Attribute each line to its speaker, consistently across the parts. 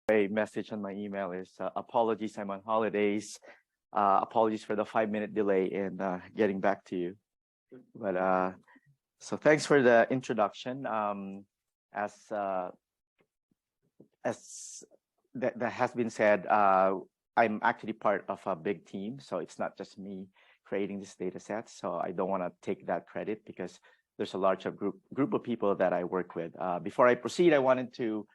Speaker 1: A message on my email is apologies, I'm on holidays. Apologies for the 5-minute delay in getting back to you. But so thanks for the introduction. As that has been said, I'm actually part of a big team, so it's not just me creating this data set. So I don't want to take that credit because there's a large group of people that I work with. Before I proceed, I wanted to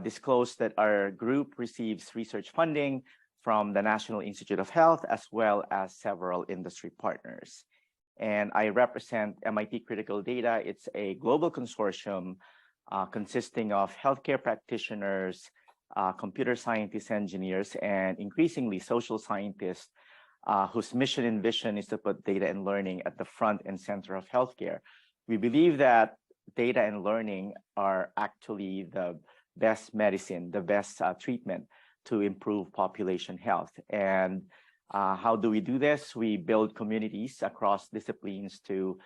Speaker 1: disclose that our group receives research funding from the National Institute of Health, as well as several industry partners. And I represent MIT Critical Data. It's a global consortium consisting of healthcare practitioners, computer scientists, engineers, and increasingly social scientists whose mission and vision is to put data and learning at the front and center of healthcare. We believe that data and learning are actually the best medicine, the best treatment to improve population health. And how do we do this? We build communities across disciplines to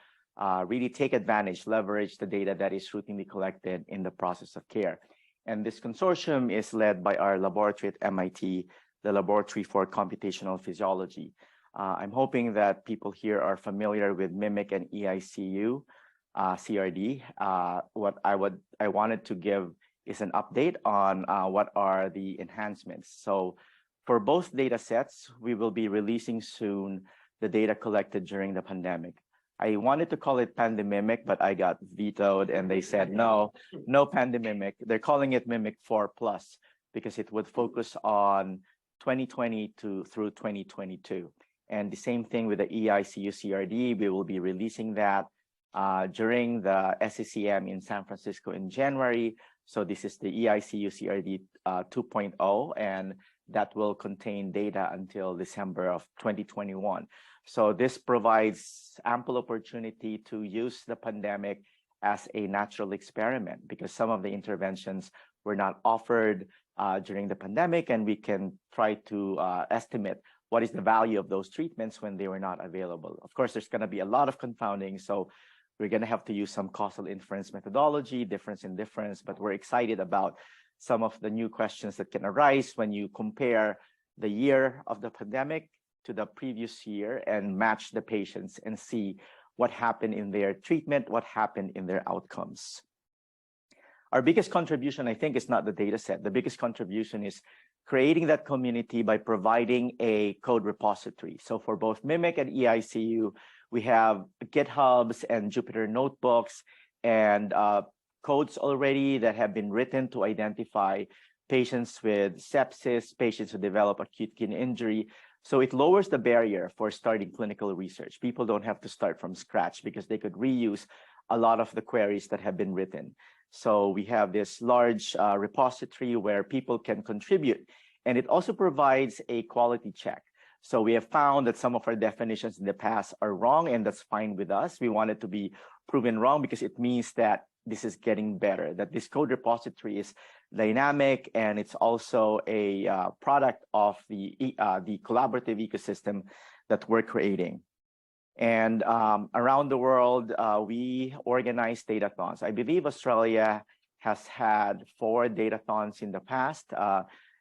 Speaker 1: really take advantage, leverage the data that is routinely collected in the process of care. And this consortium is led by our laboratory at MIT, the Laboratory for Computational Physiology. I'm hoping that people here are familiar with MIMIC and eICU, CRD. What I wanted to give is an update on what are the enhancements. So for both data sets, we will be releasing soon the data collected during the pandemic. I wanted to call it Pandemimic, but I got vetoed and they said, no Pandemimic. They're calling it Mimic 4+ because it would focus on 2020 through 2022. And the same thing with the eICU CRD, we will be releasing that during the SCCM in San Francisco in January. So this is the eICU CRD 2.0, and that will contain data until December of 2021. So this provides ample opportunity to use the pandemic as a natural experiment because some of the interventions were not offered during the pandemic, and we can try to estimate what is the value of those treatments when they were not available. Of course, there's going to be a lot of confounding, so we're going to have to use some causal inference methodology, difference in difference, but we're excited about some of the new questions that can arise when you compare the year of the pandemic to the previous year and match the patients and see what happened in their treatment, what happened in their outcomes. Our biggest contribution, I think, is not the data set. The biggest contribution is creating that community by providing a code repository. So for both MIMIC and eICU, we have GitHubs and Jupyter notebooks and codes already that have been written to identify patients with sepsis, patients who develop acute kidney injury. So it lowers the barrier for starting clinical research. People don't have to start from scratch because they could reuse a lot of the queries that have been written. So we have this large repository where people can contribute, and it also provides a quality check. So we have found that some of our definitions in the past are wrong, and that's fine with us. We want it to be proven wrong because it means that this is getting better, that this code repository is dynamic, and it's also a product of the collaborative ecosystem that we're creating. And around the world, we organize datathons. I believe Australia has had 4 datathons in the past.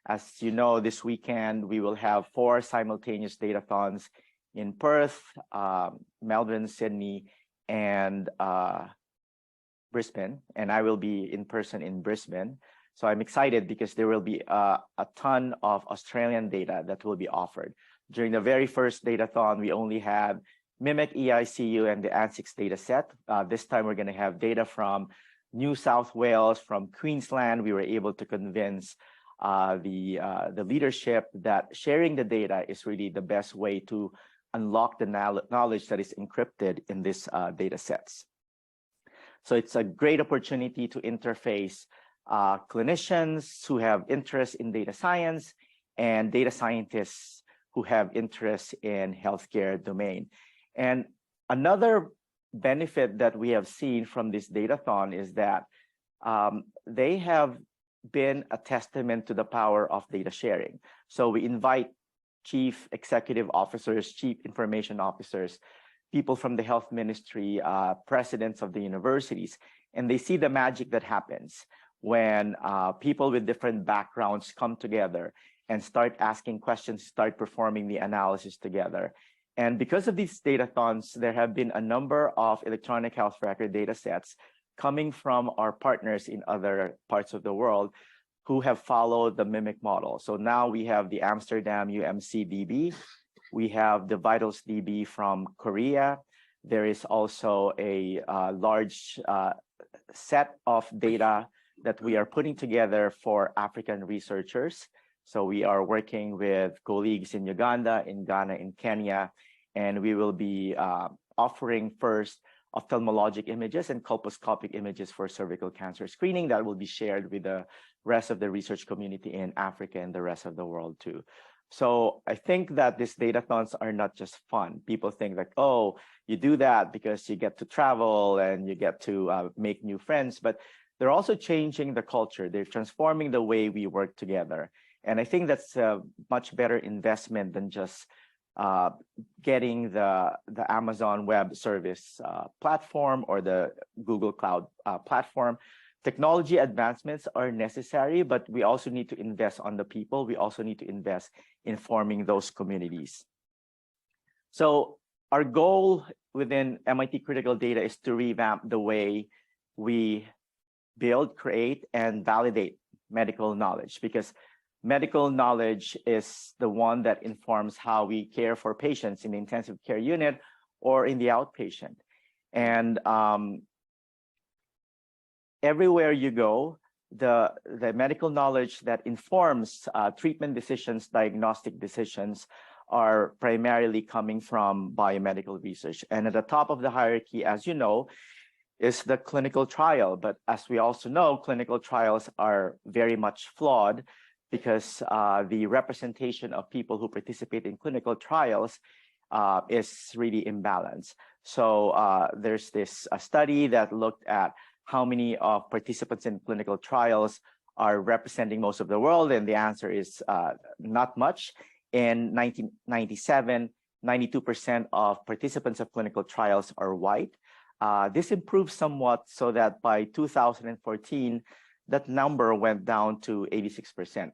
Speaker 1: As you know, this weekend, we will have 4 simultaneous datathons in Perth, Melbourne, Sydney, and Brisbane. And I will be in person in Brisbane. So I'm excited because there will be a ton of Australian data that will be offered. During the very first datathon, we only had MIMIC, eICU, and the ANSIX data set. This time, we're going to have data from New South Wales, from Queensland. We were able to convince the leadership that sharing the data is really the best way to unlock the knowledge that is encrypted in these data sets. So it's a great opportunity to interface clinicians who have interest in data science and data scientists who have interest in healthcare domain. And another benefit that we have seen from this datathon is that they have been a testament to the power of data sharing. So we invite chief executive officers, chief information officers, people from the health ministry, presidents of the universities, and they see the magic that happens when people with different backgrounds come together and start asking questions, start performing the analysis together. And because of these datathons, there have been a number of electronic health record data sets coming from our partners in other parts of the world who have followed the MIMIC model. So now we have the Amsterdam UMC DB, we have the Vitals DB from Korea. There is also a large set of data that we are putting together for African researchers. So we are working with colleagues in Uganda, in Ghana, in Kenya, and we will be offering first ophthalmologic images and colposcopic images for cervical cancer screening that will be shared with the rest of the research community in Africa and the rest of the world too. So I think that these datathons are not just fun. People think like, oh, you do that because you get to travel and you get to make new friends, but they're also changing the culture. They're transforming the way we work together. And I think that's a much better investment than just getting the Amazon Web Service platform or the Google Cloud platform. Technology advancements are necessary, but we also need to invest on the people. We also need to invest in forming those communities. So our goal within MIT Critical Data is to revamp the way we build, create, and validate medical knowledge, because medical knowledge is the one that informs how we care for patients in the intensive care unit or in the outpatient. And everywhere you go, the medical knowledge that informs treatment decisions, diagnostic decisions, are primarily coming from biomedical research. And at the top of the hierarchy, as you know, is the clinical trial. But as we also know, clinical trials are very much flawed because the representation of people who participate in clinical trials is really imbalanced. So there's this study that looked at how many of participants in clinical trials are representing most of the world, and the answer is not much. In 1997, 92% of participants of clinical trials are white. This improved somewhat so that by 2014, that number went down to 86%.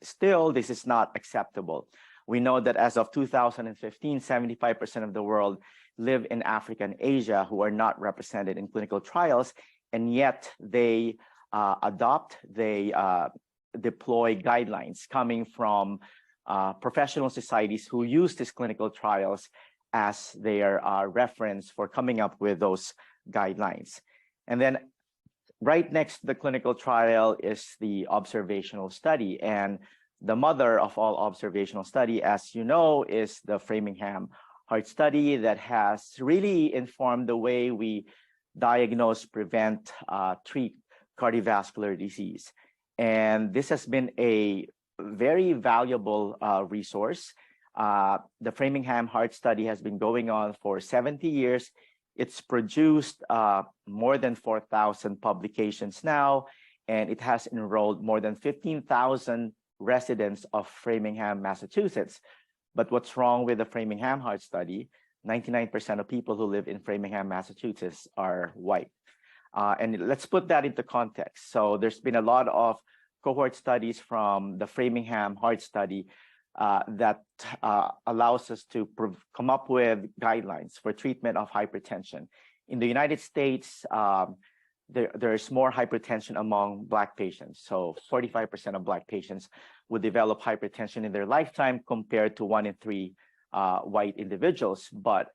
Speaker 1: Still, this is not acceptable. We know that as of 2015, 75% of the world live in Africa and Asia who are not represented in clinical trials, and yet they deploy guidelines coming from professional societies who use these clinical trials as their reference for coming up with those guidelines. And then right next to the clinical trial is the observational study. And the mother of all observational study, as you know, is the Framingham Heart Study that has really informed the way we diagnose, prevent, treat cardiovascular disease. And this has been a very valuable resource. The Framingham Heart Study has been going on for 70 years. It's produced more than 4,000 publications now, and it has enrolled more than 15,000 residents of Framingham, Massachusetts. But what's wrong with the Framingham Heart Study? 99% of people who live in Framingham, Massachusetts are white. And let's put that into context. So there's been a lot of cohort studies from the Framingham Heart Study that allows us to come up with guidelines for treatment of hypertension. In the United States, there's more hypertension among Black patients. So 45% of Black patients would develop hypertension in their lifetime compared to 1 in 3 white individuals. But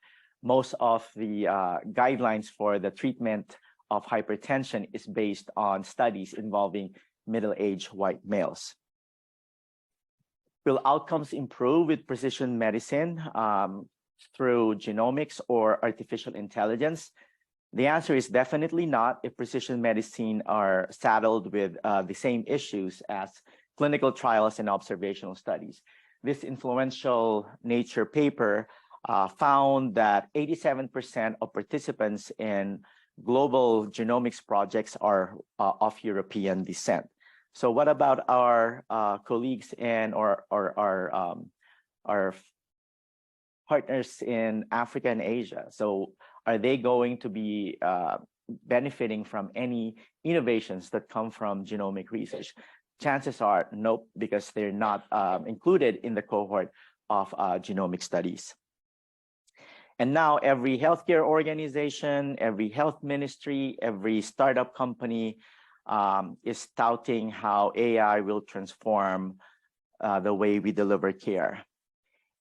Speaker 1: most of the guidelines for the treatment of hypertension is based on studies involving middle-aged white males. Will outcomes improve with precision medicine through genomics or artificial intelligence? The answer is definitely not if precision medicine are saddled with the same issues as clinical trials and observational studies. This influential Nature paper found that 87% of participants in global genomics projects are of European descent. So what about our colleagues and our partners in Africa and Asia? So are they going to be benefiting from any innovations that come from genomic research? Chances are nope, because they're not included in the cohort of genomic studies. And now every healthcare organization, every health ministry, every startup company is touting how AI will transform the way we deliver care.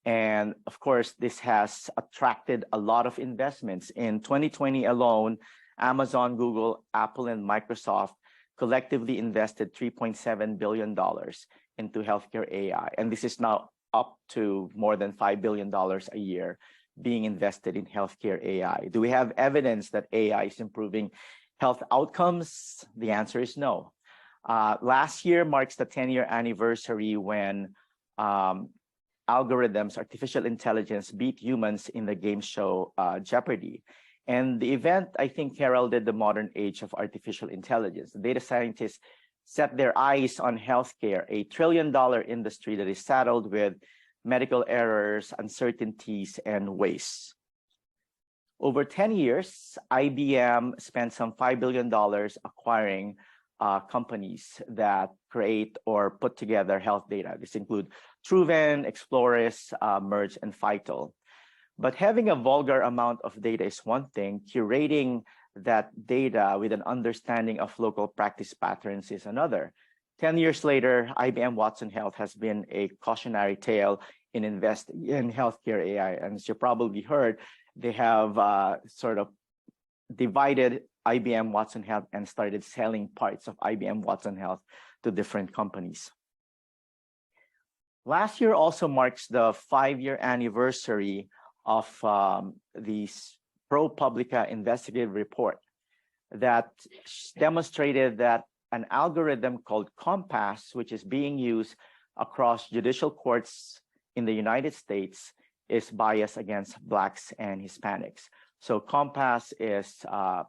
Speaker 1: And of course, this has attracted a lot of investments. In 2020 alone, Amazon, Google, Apple, and Microsoft collectively invested $3.7 billion into healthcare AI. And this is now up to more than $5 billion a year being invested in healthcare AI. Do we have evidence that AI is improving health outcomes? The answer is no. Last year marks the 10-year anniversary when algorithms, artificial intelligence beat humans in the game show Jeopardy. And the event, I think, heralded the modern age of artificial intelligence. The data scientists set their eyes on healthcare, a trillion-dollar industry that is saddled with medical errors, uncertainties, and waste. Over 10 years, IBM spent some $5 billion acquiring companies that create or put together health data. This include Truven, Exploris, Merge, and Vital. But having a vulgar amount of data is one thing. Curating that data with an understanding of local practice patterns is another. 10 years later, IBM Watson Health has been a cautionary tale in investing in healthcare AI. And as you probably heard, they have sort of divided IBM Watson Health and started selling parts of IBM Watson Health to different companies. Last year also marks the 5-year anniversary of the ProPublica investigative report that demonstrated that an algorithm called Compass, which is being used across judicial courts in the United States, is biased against Blacks and Hispanics. So Compass is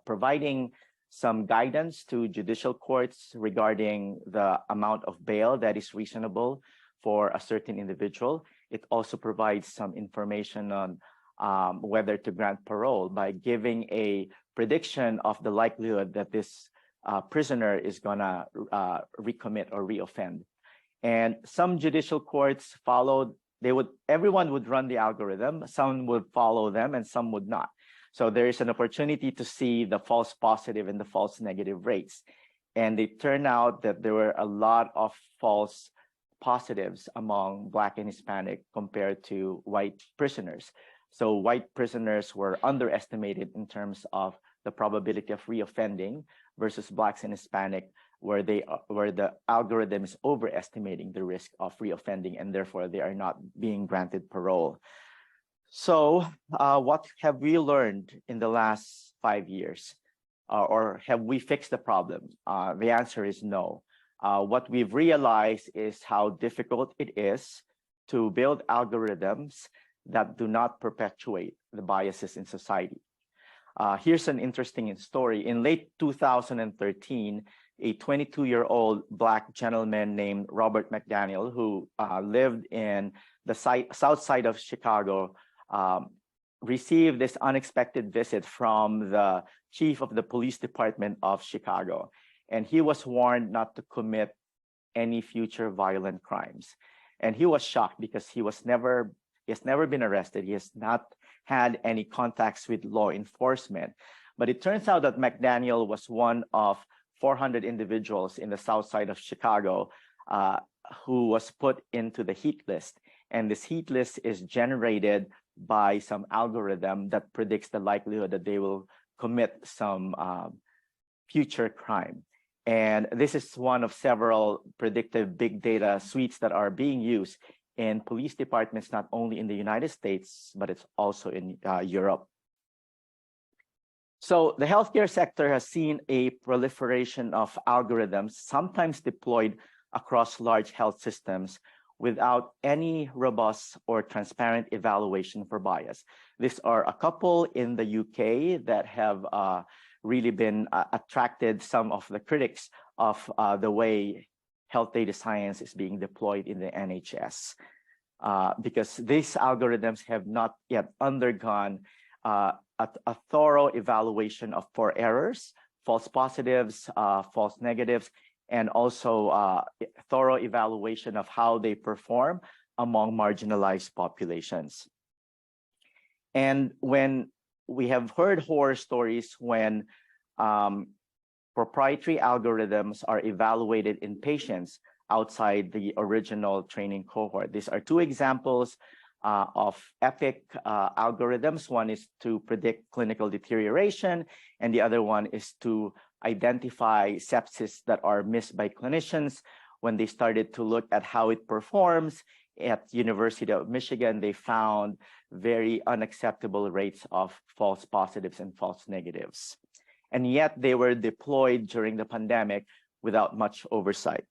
Speaker 1: providing some guidance to judicial courts regarding the amount of bail that is reasonable for a certain individual. It also provides some information on whether to grant parole by giving a prediction of the likelihood that this prisoner is gonna recommit or reoffend. And some judicial courts followed, everyone would run the algorithm, some would follow them and some would not. So there is an opportunity to see the false positive and the false negative rates. And it turned out that there were a lot of false positives among Black and Hispanic compared to white prisoners. So white prisoners were underestimated in terms of the probability of reoffending versus Blacks and Hispanic, where the algorithm is overestimating the risk of reoffending, and therefore they are not being granted parole. So what have we learned in the last 5 years? Or have we fixed the problem? The answer is no. What we've realized is how difficult it is to build algorithms that do not perpetuate the biases in society. Here's an interesting story. In late 2013, a 22-year-old Black gentleman named Robert McDaniel, who lived in the south side of Chicago, received this unexpected visit from the chief of the police department of Chicago. And he was warned not to commit any future violent crimes. And he was shocked because he has never been arrested. He has not had any contacts with law enforcement. But it turns out that McDaniel was one of 400 individuals in the south side of Chicago who was put into the heat list. And this heat list is generated by some algorithm that predicts the likelihood that they will commit some future crime. And this is one of several predictive big data suites that are being used in police departments, not only in the United States, but it's also in Europe. So the healthcare sector has seen a proliferation of algorithms, sometimes deployed across large health systems without any robust or transparent evaluation for bias. These are a couple in the UK that have really been attracted some of the critics of the way health data science is being deployed in the NHS, because these algorithms have not yet undergone a thorough evaluation of 4 errors, false positives, false negatives, and also thorough evaluation of how they perform among marginalized populations. And when we have heard horror stories when proprietary algorithms are evaluated in patients outside the original training cohort. These are 2 examples of epic algorithms. One is to predict clinical deterioration, and the other one is to identify sepsis that are missed by clinicians. When they started to look at how it performs at University of Michigan, they found very unacceptable rates of false positives and false negatives. And yet they were deployed during the pandemic without much oversight.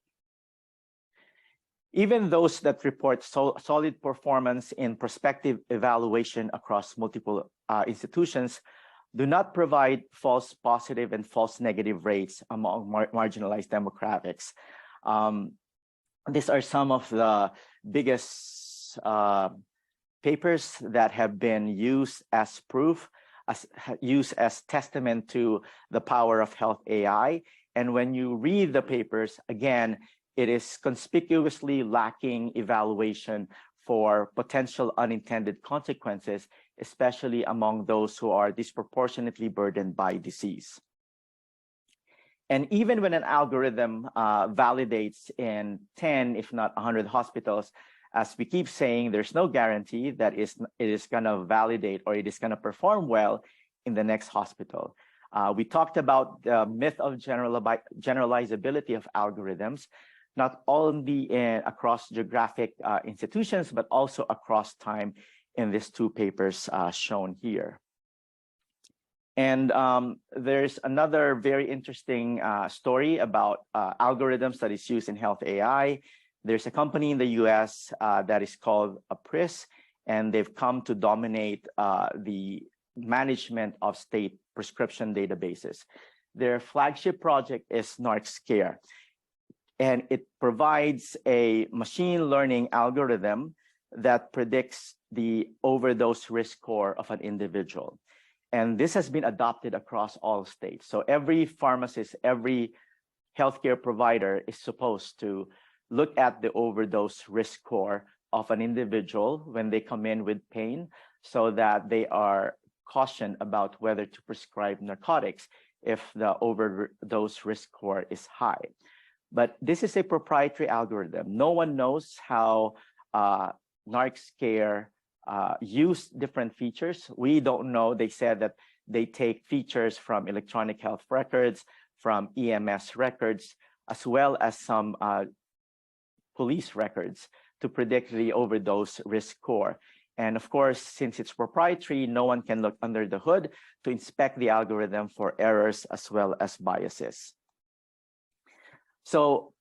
Speaker 1: Even those that report solid performance in prospective evaluation across multiple institutions do not provide false positive and false negative rates among marginalized demographics. These are some of the biggest papers that have been used as proof, used as testament to the power of health AI. And when you read the papers, again, it is conspicuously lacking evaluation for potential unintended consequences, especially among those who are disproportionately burdened by disease. And even when an algorithm validates in 10, if not 100 hospitals, as we keep saying, there's no guarantee that it is going to validate or it is going to perform well in the next hospital. We talked about the myth of generalizability of algorithms, not only across geographic institutions, but also across time in these 2 papers shown here. And there's another very interesting story about algorithms that is used in health AI. There's a company in the US that is called Appriss, and they've come to dominate the management of state prescription databases. Their flagship project is NarcScare, and it provides a machine learning algorithm that predicts the overdose risk score of an individual. And this has been adopted across all states. So every pharmacist, every healthcare provider is supposed to look at the overdose risk score of an individual when they come in with pain, so that they are cautioned about whether to prescribe narcotics if the overdose risk score is high. But this is a proprietary algorithm. No one knows how NarcScare use different features. We don't know. They said that they take features from electronic health records, from EMS records, as well as some police records to predict the overdose risk score. And of course, since it's proprietary, no one can look under the hood to inspect the algorithm for errors as well as biases. So,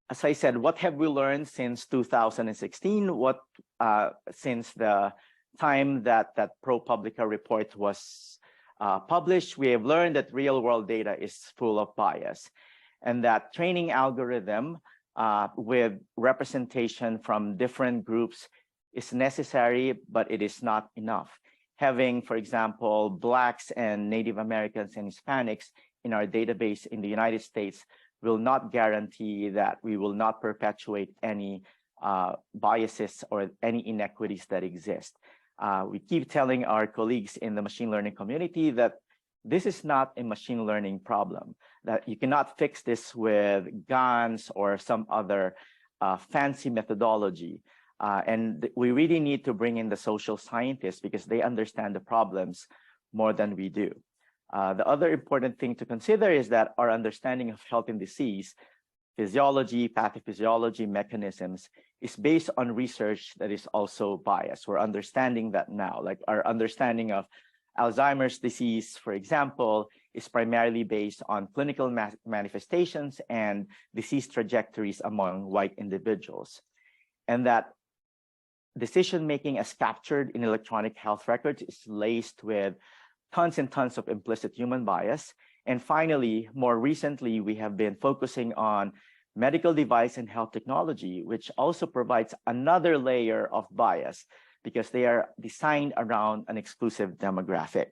Speaker 1: as I said, what have we learned since 2016? Since the time that ProPublica report was published, we have learned that real-world data is full of bias, and that training algorithm with representation from different groups is necessary, but it is not enough. Having, for example, Blacks and Native Americans and Hispanics in our database in the United States will not guarantee that we will not perpetuate any biases or any inequities that exist. We keep telling our colleagues in the machine learning community that this is not a machine learning problem, that you cannot fix this with GANs or some other fancy methodology. And we really need to bring in the social scientists because they understand the problems more than we do. The other important thing to consider is that our understanding of health and disease, physiology, pathophysiology, mechanisms is based on research that is also biased. We're understanding that now, like our understanding of Alzheimer's disease, for example, is primarily based on clinical manifestations and disease trajectories among white individuals. And that decision-making as captured in electronic health records is laced with tons and tons of implicit human bias. And finally, more recently, we have been focusing on medical device and health technology, which also provides another layer of bias because they are designed around an exclusive demographic.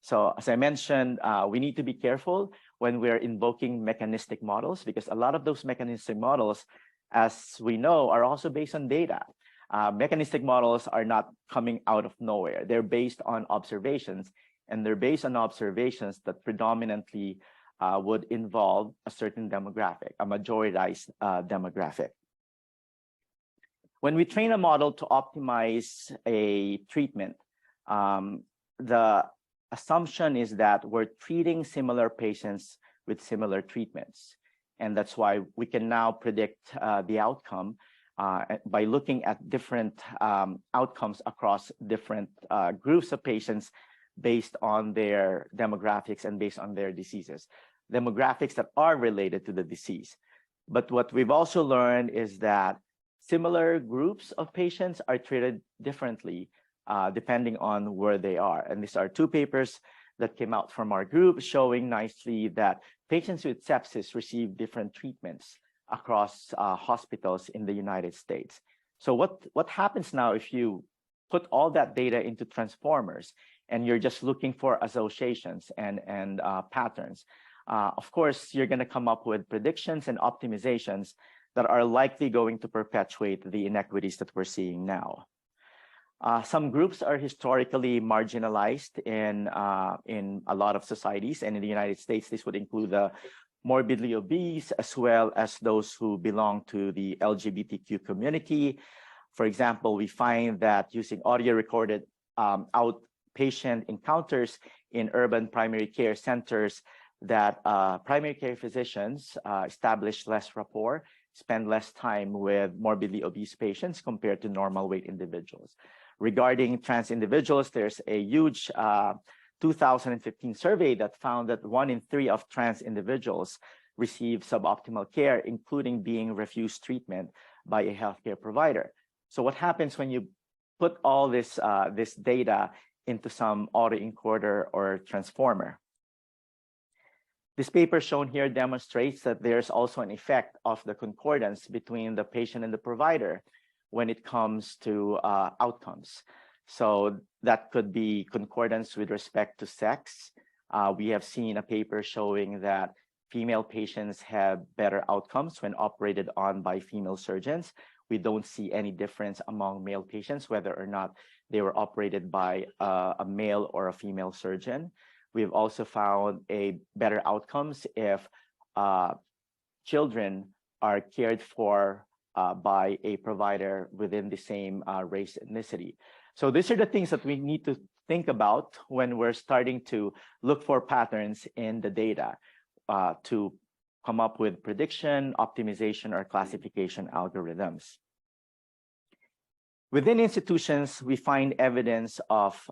Speaker 1: So as I mentioned, we need to be careful when we're invoking mechanistic models, because a lot of those mechanistic models, as we know, are also based on data. Mechanistic models are not coming out of nowhere. They're based on observations, and they're based on observations that predominantly would involve a certain demographic, a majoritized demographic. When we train a model to optimize a treatment, the assumption is that we're treating similar patients with similar treatments. And that's why we can now predict the outcome by looking at different outcomes across different groups of patients based on their demographics and based on their diseases, demographics that are related to the disease. But what we've also learned is that similar groups of patients are treated differently depending on where they are. And these are two papers that came out from our group showing nicely that patients with sepsis receive different treatments across hospitals in the United States. So what happens now if you put all that data into transformers and you're just looking for associations and patterns? Of course, you're going to come up with predictions and optimizations that are likely going to perpetuate the inequities that we're seeing now. Some groups are historically marginalized in a lot of societies, and in the United States, this would include the morbidly obese, as well as those who belong to the LGBTQ community. For example, we find that using audio-recorded outpatient encounters in urban primary care centers, that primary care physicians establish less rapport, spend less time with morbidly obese patients compared to normal weight individuals. Regarding trans individuals, there's a huge 2015 survey that found that 1 in 3 of trans individuals receive suboptimal care, including being refused treatment by a healthcare provider. So what happens when you put all this data into some autoencoder or transformer? This paper shown here demonstrates that there's also an effect of the concordance between the patient and the provider when it comes to outcomes. So that could be concordance with respect to sex. We have seen a paper showing that female patients have better outcomes when operated on by female surgeons. We don't see any difference among male patients, whether or not they were operated by a male or a female surgeon. We've also found a better outcomes if children are cared for by a provider within the same race ethnicity. So these are the things that we need to think about when we're starting to look for patterns in the data to come up with prediction, optimization, or classification algorithms. Within institutions, we find evidence of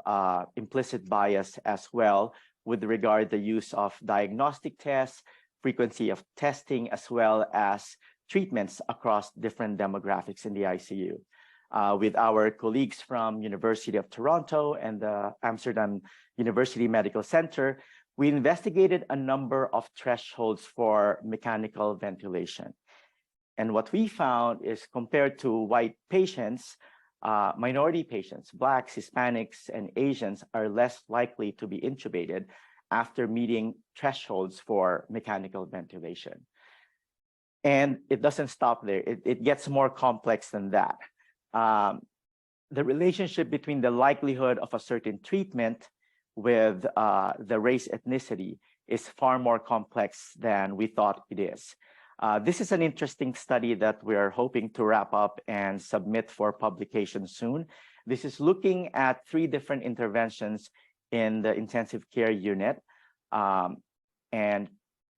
Speaker 1: implicit bias as well with regard to the use of diagnostic tests, frequency of testing, as well as treatments across different demographics in the ICU. With our colleagues from University of Toronto and the Amsterdam University Medical Center, we investigated a number of thresholds for mechanical ventilation. And what we found is compared to white patients, minority patients, Blacks, Hispanics, and Asians are less likely to be intubated after meeting thresholds for mechanical ventilation. And it doesn't stop there. It gets more complex than that. The relationship between the likelihood of a certain treatment with the race ethnicity is far more complex than we thought it is. This is an interesting study that we're hoping to wrap up and submit for publication soon. This is looking at 3 different interventions in the intensive care unit and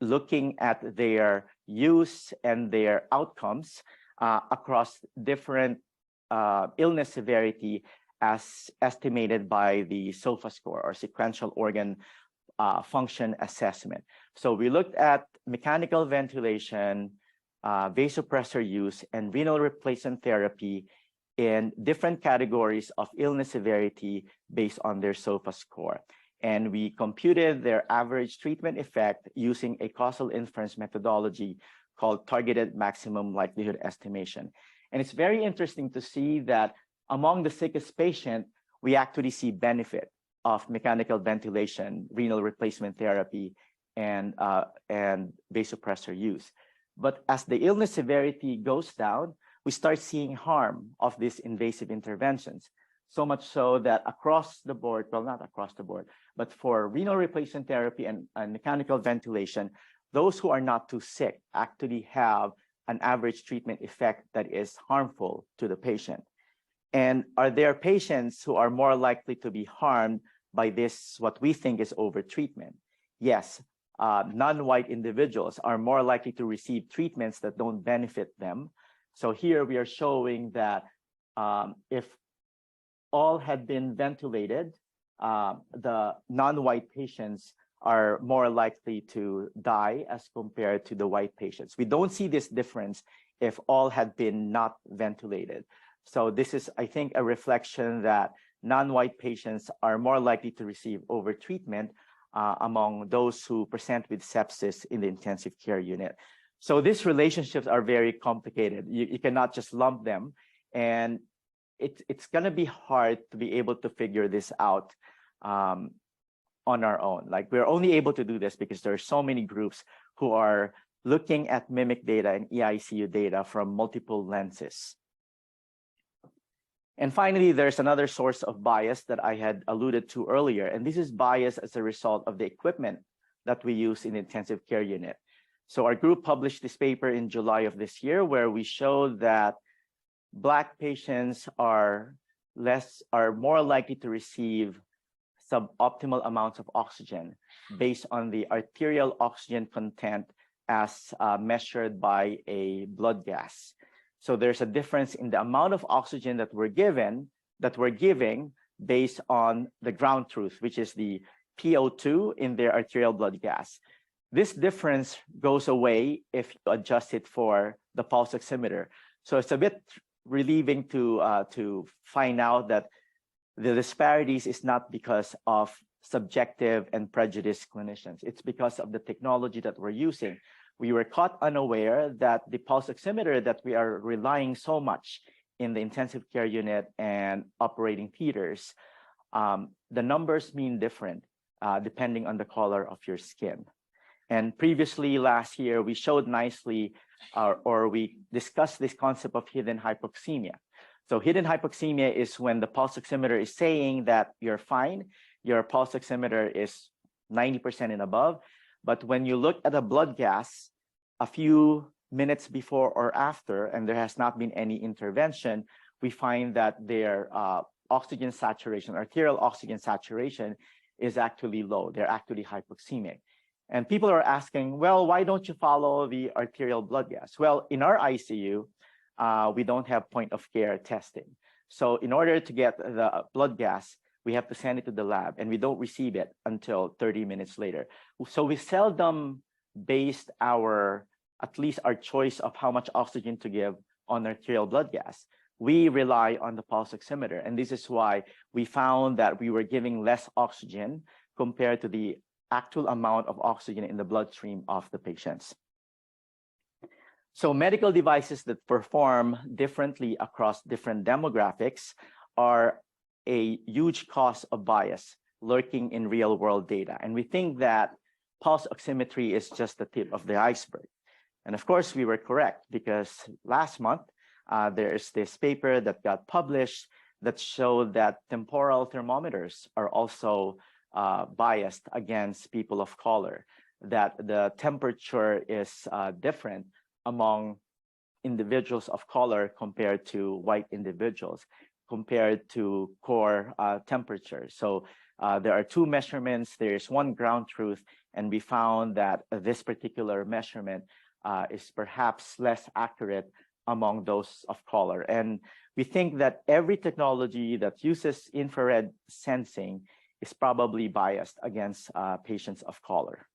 Speaker 1: looking at their use and their outcomes across different illness severity as estimated by the SOFA score, or sequential organ function assessment. So we looked at mechanical ventilation, vasopressor use, and renal replacement therapy in different categories of illness severity based on their SOFA score. And we computed their average treatment effect using a causal inference methodology called targeted maximum likelihood estimation. And it's very interesting to see that among the sickest patient, we actually see benefit of mechanical ventilation, renal replacement therapy, and vasopressor use. But as the illness severity goes down, we start seeing harm of these invasive interventions. So much so that across the board, well, not across the board, but for renal replacement therapy and mechanical ventilation, those who are not too sick actually have an average treatment effect that is harmful to the patient. And are there patients who are more likely to be harmed by this, what we think is overtreatment? Yes, non-white individuals are more likely to receive treatments that don't benefit them. So here we are showing that if all had been ventilated, the non-white patients are more likely to die as compared to the white patients. We don't see this difference if all had been not ventilated. So this is, I think, a reflection that non-white patients are more likely to receive overtreatment among those who present with sepsis in the intensive care unit. So these relationships are very complicated. You cannot just lump them, and it's going to be hard to be able to figure this out on our own. Like, we're only able to do this because there are so many groups who are looking at mimic data and eICU data from multiple lenses. And finally, there's another source of bias that I had alluded to earlier, and this is bias as a result of the equipment that we use in the intensive care unit. So our group published this paper in July of this year, where we showed that Black patients are more likely to receive suboptimal amounts of oxygen based on the arterial oxygen content as measured by a blood gas. So there's a difference in the amount of oxygen that we're giving based on the ground truth, which is the PO2 in their arterial blood gas. This difference goes away if you adjust it for the pulse oximeter. So it's a bit relieving to find out that the disparities is not because of subjective and prejudiced clinicians. It's because of the technology that we're using. We were caught unaware that the pulse oximeter that we are relying so much in the intensive care unit and operating theaters, the numbers mean different depending on the color of your skin. And previously last year, we showed nicely, or we discussed this concept of hidden hypoxemia. So hidden hypoxemia is when the pulse oximeter is saying that you're fine, your pulse oximeter is 90% and above, but when you look at a blood gas a few minutes before or after, and there has not been any intervention, we find that their oxygen saturation, arterial oxygen saturation, is actually low. They're actually hypoxemic. And people are asking, well, why don't you follow the arterial blood gas? Well, in our ICU, we don't have point of care testing. So in order to get the blood gas, we have to send it to the lab, and we don't receive it until 30 minutes later. So we seldom based at least our choice of how much oxygen to give on arterial blood gas. We rely on the pulse oximeter, and this is why we found that we were giving less oxygen compared to the actual amount of oxygen in the bloodstream of the patients. So medical devices that perform differently across different demographics are a huge cause of bias lurking in real world data. And we think that pulse oximetry is just the tip of the iceberg. And of course, we were correct, because last month, there is this paper that got published that showed that temporal thermometers are also biased against people of color, that the temperature is different among individuals of color compared to white individuals, compared to core temperature. So there are two measurements. There's one ground truth, and we found that this particular measurement is perhaps less accurate among those of color. And we think that every technology that uses infrared sensing is probably biased against patients of color.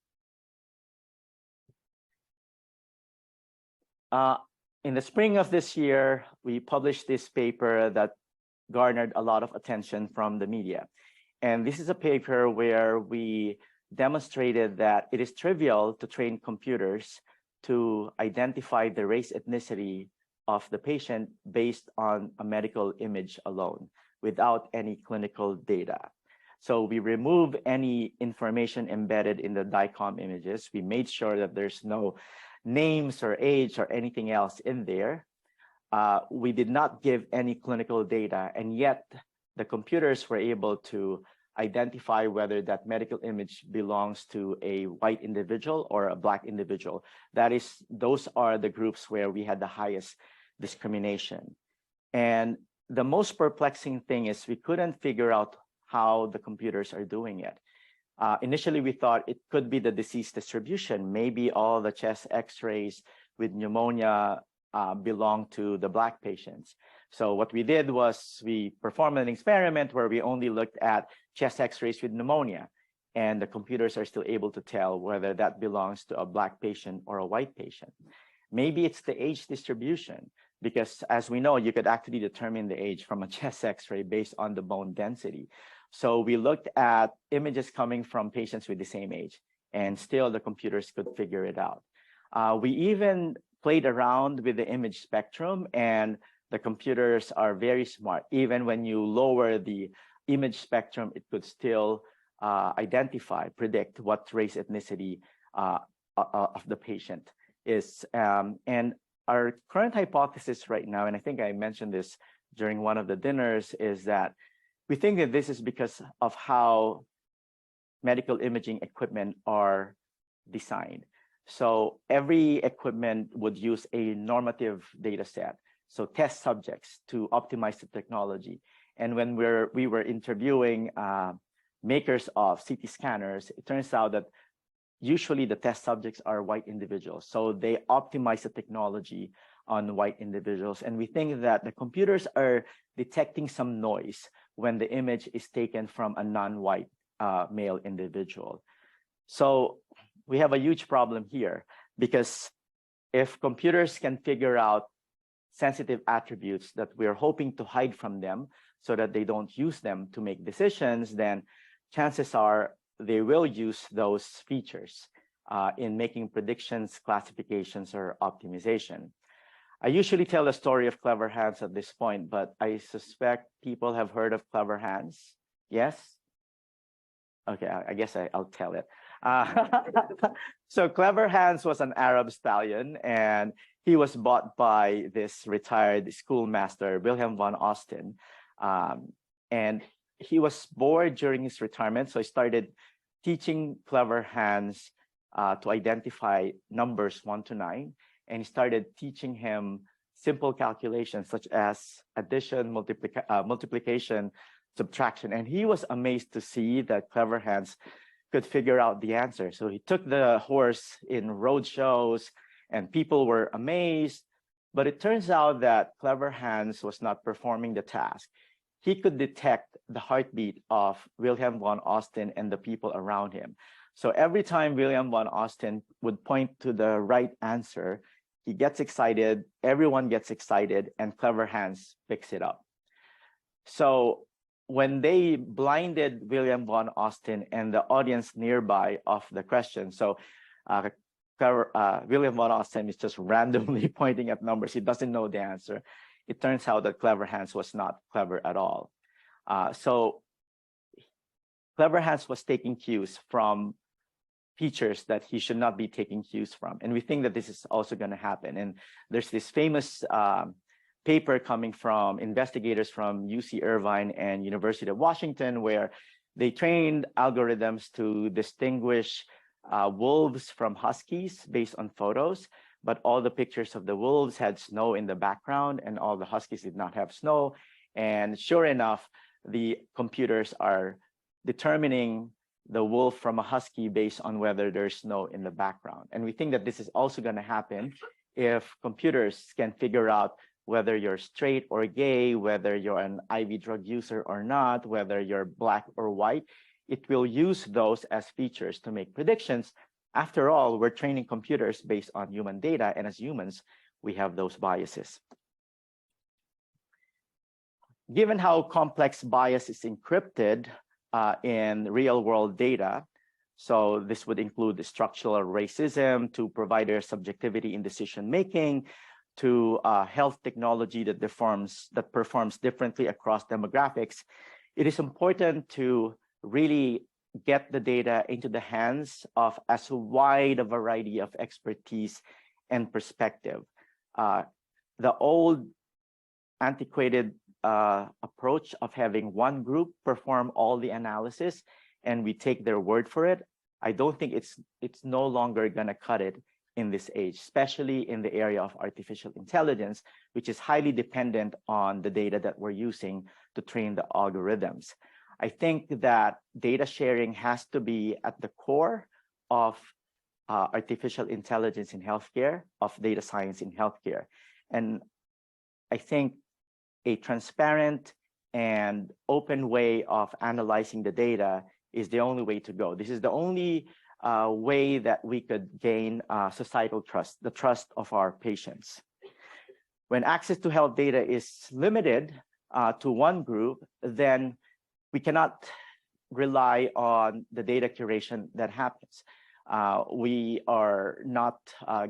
Speaker 1: In the spring of this year, we published this paper that garnered a lot of attention from the media. And this is a paper where we demonstrated that it is trivial to train computers to identify the race ethnicity of the patient based on a medical image alone without any clinical data. So we remove any information embedded in the DICOM images. We made sure that there's no names or age or anything else in there. We did not give any clinical data, and yet the computers were able to identify whether that medical image belongs to a white individual or a Black individual. That is, those are the groups where we had the highest discrimination. And the most perplexing thing is we couldn't figure out how the computers are doing it. Initially, we thought it could be the disease distribution. Maybe all the chest x-rays with pneumonia belong to the Black patients. So what we did was we performed an experiment where we only looked at chest x-rays with pneumonia, and the computers are still able to tell whether that belongs to a Black patient or a white patient. Maybe it's the age distribution, because as we know, you could actually determine the age from a chest x-ray based on the bone density. So we looked at images coming from patients with the same age, and still the computers could figure it out. We even played around with the image spectrum, and the computers are very smart. Even when you lower the image spectrum, it could still predict what race, ethnicity of the patient is. And our current hypothesis right now, and I think I mentioned this during one of the dinners, is that we think that this is because of how medical imaging equipment are designed. So every equipment would use a normative data set, so test subjects to optimize the technology. And when we were interviewing makers of CT scanners, it turns out that usually the test subjects are white individuals. So they optimize the technology on white individuals. And we think that the computers are detecting some noise when the image is taken from a non-white male individual. So we have a huge problem here, because if computers can figure out sensitive attributes that we're hoping to hide from them so that they don't use them to make decisions, then chances are they will use those features in making predictions, classifications, or optimization. I usually tell the story of clever hands at this point, but I suspect people have heard of clever hands. Yes? Okay, I guess I'll tell it. So Clever Hands was an Arab stallion, and he was bought by this retired schoolmaster, Wilhelm von Osten. And he was bored during his retirement, so he started teaching Clever Hands to identify numbers 1 to 9. And he started teaching him simple calculations such as addition, multiplication, subtraction. And he was amazed to see that Clever Hands could figure out the answer. So he took the horse in road shows, and people were amazed. But it turns out that Clever Hands was not performing the task. He could detect the heartbeat of Wilhelm von Osten and the people around him. So every time Wilhelm von Osten would point to the right answer, he gets excited, everyone gets excited, and Clever Hands picks it up. So when they blinded Wilhelm von Osten and the audience nearby of the question, so Wilhelm von Osten is just randomly pointing at numbers. He doesn't know the answer. It turns out that Clever Hands was not clever at all. So Clever Hands was taking cues from features that he should not be taking cues from. And we think that this is also going to happen. And there's this famous paper coming from investigators from UC Irvine and University of Washington, where they trained algorithms to distinguish wolves from huskies based on photos, but all the pictures of the wolves had snow in the background and all the huskies did not have snow. And sure enough, the computers are determining the wolf from a husky based on whether there's snow in the background. And we think that this is also going to happen if computers can figure out whether you're straight or gay, whether you're an IV drug user or not, whether you're Black or white. It will use those as features to make predictions. After all, we're training computers based on human data, and as humans, we have those biases. Given how complex bias is encrypted in real-world data, so this would include the structural racism to provider subjectivity in decision-making, to health technology that performs differently across demographics, it is important to really get the data into the hands of as wide a variety of expertise and perspective. The old antiquated approach of having one group perform all the analysis and we take their word for it, I don't think it's no longer gonna cut it in this age, especially in the area of artificial intelligence, which is highly dependent on the data that we're using to train the algorithms. I think that data sharing has to be at the core of artificial intelligence in healthcare, of data science in healthcare. And I think a transparent and open way of analyzing the data is the only way to go. This is the only way that we could gain societal trust, the trust of our patients. When access to health data is limited to one group, then we cannot rely on the data curation that happens. We are not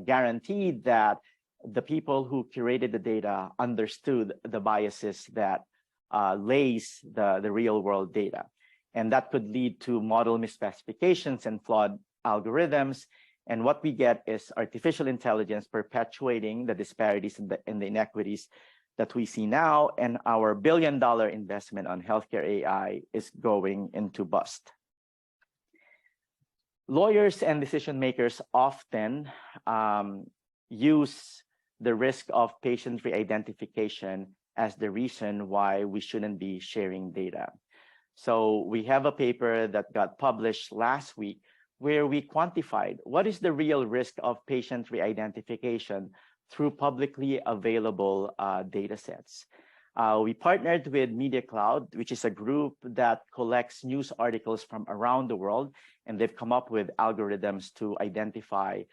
Speaker 1: guaranteed that the people who curated the data understood the biases that lays the real world data. And that could lead to model misspecifications and flawed algorithms. And what we get is artificial intelligence perpetuating the disparities and the inequities that we see now, and our billion-dollar investment on healthcare AI is going into bust. Lawyers and decision makers often use the risk of patient re-identification as the reason why we shouldn't be sharing data. So we have a paper that got published last week where we quantified what is the real risk of patient re-identification through publicly available data sets. We partnered with Media Cloud, which is a group that collects news articles from around the world, and they've come up with algorithms to identify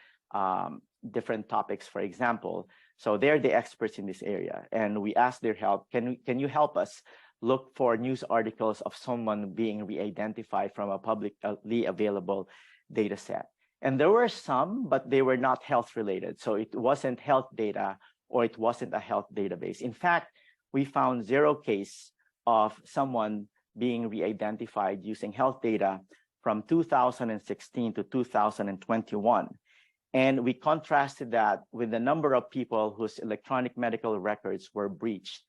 Speaker 1: different topics, for example. So they're the experts in this area, and we asked their help. Can you help us look for news articles of someone being re-identified from a publicly available data set? And there were some, but they were not health related. So it wasn't health data or it wasn't a health database. In fact, we found 0 case of someone being re-identified using health data from 2016 to 2021. And we contrasted that with the number of people whose electronic medical records were breached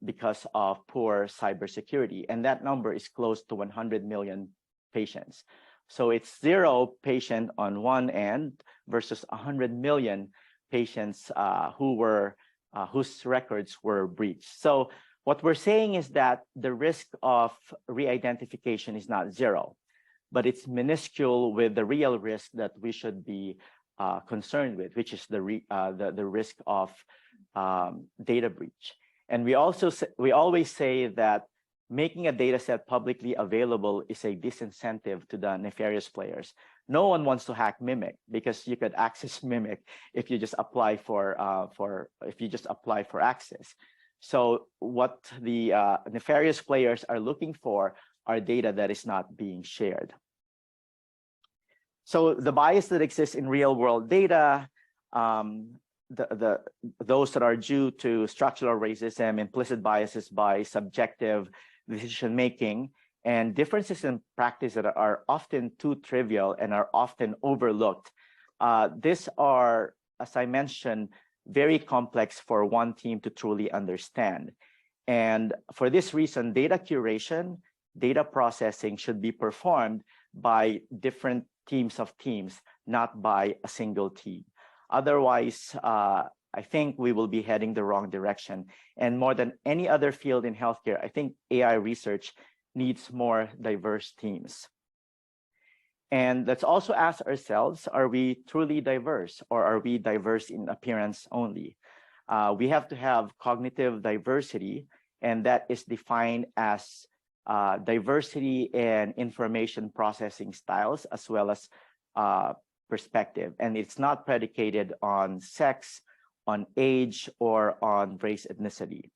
Speaker 1: because of poor cybersecurity. And that number is close to 100 million patients. So it's 0 patient on one end versus 100 million patients whose records were breached. So what we're saying is that the risk of re-identification is not 0, but it's minuscule with the real risk that we should be concerned with, which is the risk of data breach. And we always say that making a data set publicly available is a disincentive to the nefarious players. No one wants to hack Mimic because you could access Mimic if you just apply for access. So what the nefarious players are looking for are data that is not being shared. So the bias that exists in real world data, those that are due to structural racism, implicit biases by subjective decision making, and differences in practice that are often too trivial and are often overlooked. These are, as I mentioned, very complex for one team to truly understand. And for this reason, data curation, data processing should be performed by different teams, not by a single team. Otherwise, I think we will be heading the wrong direction. And more than any other field in healthcare, I think AI research needs more diverse teams. And let's also ask ourselves, are we truly diverse, or are we diverse in appearance only? We have to have cognitive diversity, and that is defined as diversity in information processing styles as well as perspective. And it's not predicated on sex, on age, or on race, ethnicity.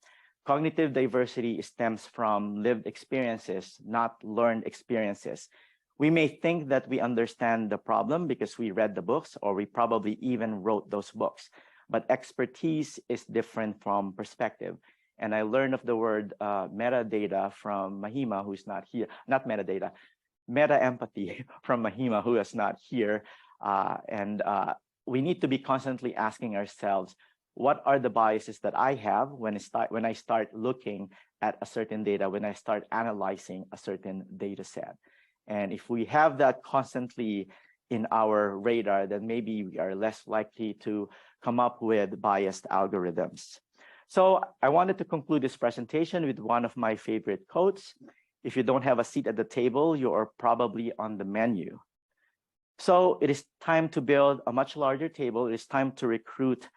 Speaker 1: Cognitive diversity stems from lived experiences, not learned experiences. We may think that we understand the problem because we read the books, or we probably even wrote those books, but expertise is different from perspective. And I learned of the word metadata from Mahima, who's not here, not metadata, meta empathy from Mahima, who is not here. We need to be constantly asking ourselves, what are the biases that I have when I start looking at a certain data, when I start analyzing a certain data set? And if we have that constantly in our radar, then maybe we are less likely to come up with biased algorithms. So I wanted to conclude this presentation with one of my favorite quotes. If you don't have a seat at the table, you are probably on the menu. So it is time to build a much larger table. It is time to recruit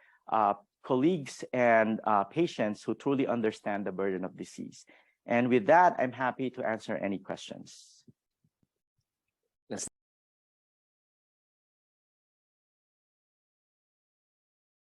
Speaker 1: colleagues and patients who truly understand the burden of disease. And with that, I'm happy to answer any questions.